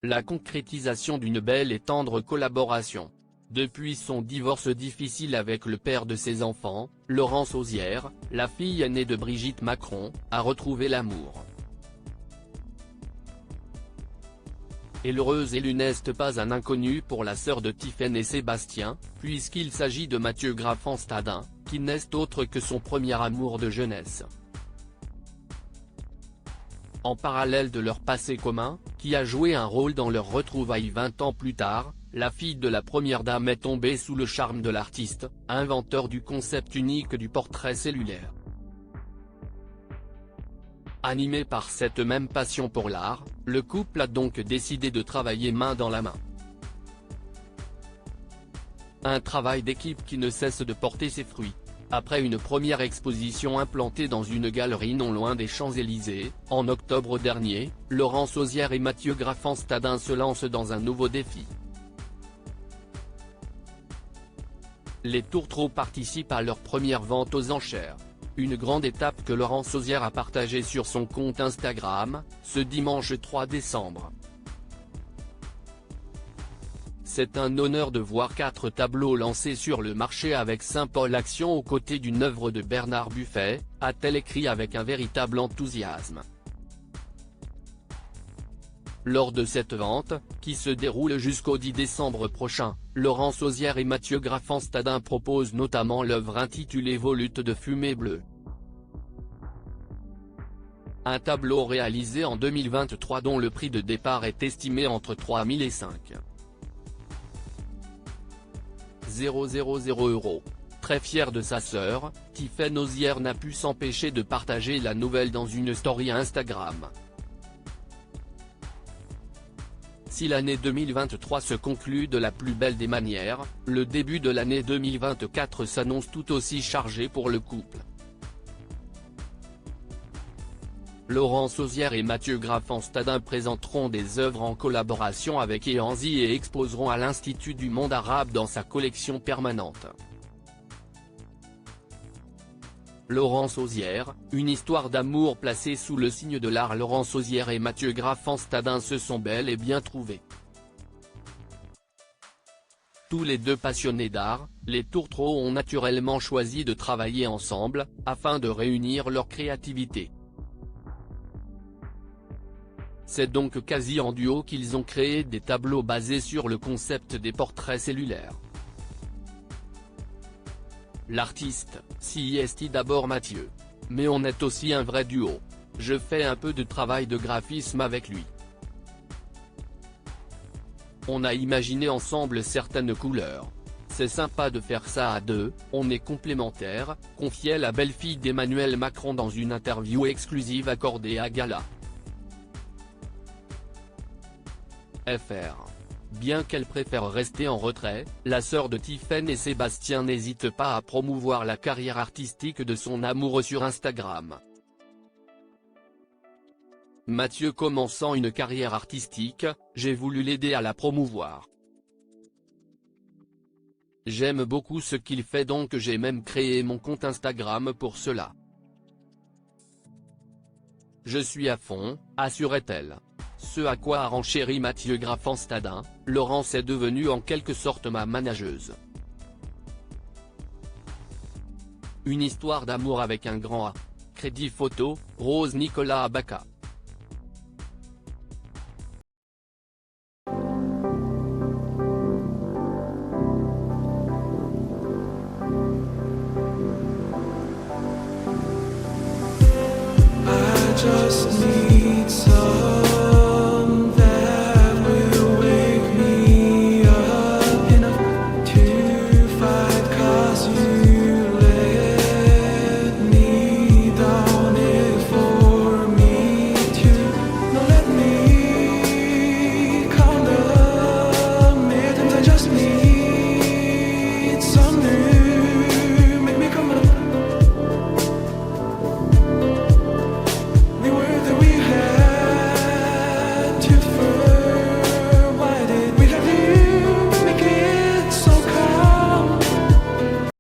la concrétisation d'une belle et tendre collaboration. Depuis son divorce difficile avec le père de ses enfants, Laurence Auzière, la fille aînée de Brigitte Macron, a retrouvé l'amour. Et l'heureuse élue n'est pas un inconnu pour la sœur de Tiphaine et Sébastien, puisqu'il s'agit de Mathieu Graffan-Stadin, qui n'est autre que son premier amour de jeunesse. En parallèle de leur passé commun, qui a joué un rôle dans leur retrouvaille 20 ans plus tard, la fille de la première dame est tombée sous le charme de l'artiste, inventeur du concept unique du portrait cellulaire. Animé par cette même passion pour l'art, le couple a donc décidé de travailler main dans la main. Un travail d'équipe qui ne cesse de porter ses fruits. Après une première exposition implantée dans une galerie non loin des Champs-Élysées, en octobre dernier, Laurence Auzière et Mathieu Graffan-Stadin se lancent dans un nouveau défi. Les tourtereaux participent à leur première vente aux enchères. Une grande étape que Laurence Auzière a partagée sur son compte Instagram, ce dimanche 3 décembre. C'est un honneur de voir 4 tableaux lancés sur le marché avec Saint-Paul Action aux côtés d'une œuvre de Bernard Buffet, a-t-elle écrit avec un véritable enthousiasme. Lors de cette vente, qui se déroule jusqu'au 10 décembre prochain, Laurence Auzière et Mathieu Graffan-Stadin proposent notamment l'œuvre intitulée Volute de fumée bleue. Un tableau réalisé en 2023 dont le prix de départ est estimé entre 3 000 et 5 000 €. Très fière de sa sœur, Tiphaine Auzière n'a pu s'empêcher de partager la nouvelle dans une story Instagram. Si l'année 2023 se conclut de la plus belle des manières, le début de l'année 2024 s'annonce tout aussi chargé pour le couple. Laurence Auzière et Mathieu Graffan-Stadin présenteront des œuvres en collaboration avec Eanzi et exposeront à l'Institut du monde arabe dans sa collection permanente. Laurence Auzière, une histoire d'amour placée sous le signe de l'art. Laurence Auzière et Mathieu Graffan-Stadin se sont bel et bien trouvés. Tous les deux passionnés d'art, les tourtereaux ont naturellement choisi de travailler ensemble, afin de réunir leur créativité. C'est donc quasi en duo qu'ils ont créé des tableaux basés sur le concept des portraits cellulaires. L'artiste, s'y est d'abord Mathieu. Mais on est aussi un vrai duo. Je fais un peu de travail de graphisme avec lui. On a imaginé ensemble certaines couleurs. C'est sympa de faire ça à deux, on est complémentaires, confiait la belle-fille d'Emmanuel Macron dans une interview exclusive accordée à Gala. FR. Bien qu'elle préfère rester en retrait, la sœur de Tiphaine et Sébastien n'hésite pas à promouvoir la carrière artistique de son amoureux sur Instagram. Mathieu commençant une carrière artistique, j'ai voulu l'aider à la promouvoir. J'aime beaucoup ce qu'il fait donc j'ai même créé mon compte Instagram pour cela. Je suis à fond, assurait-elle. Ce à quoi a renchéri Mathieu Graffan-Stadin, Laurence est devenue en quelque sorte ma manageuse. Une histoire d'amour avec un grand A. Crédit photo, Rose Nicolas Abaca.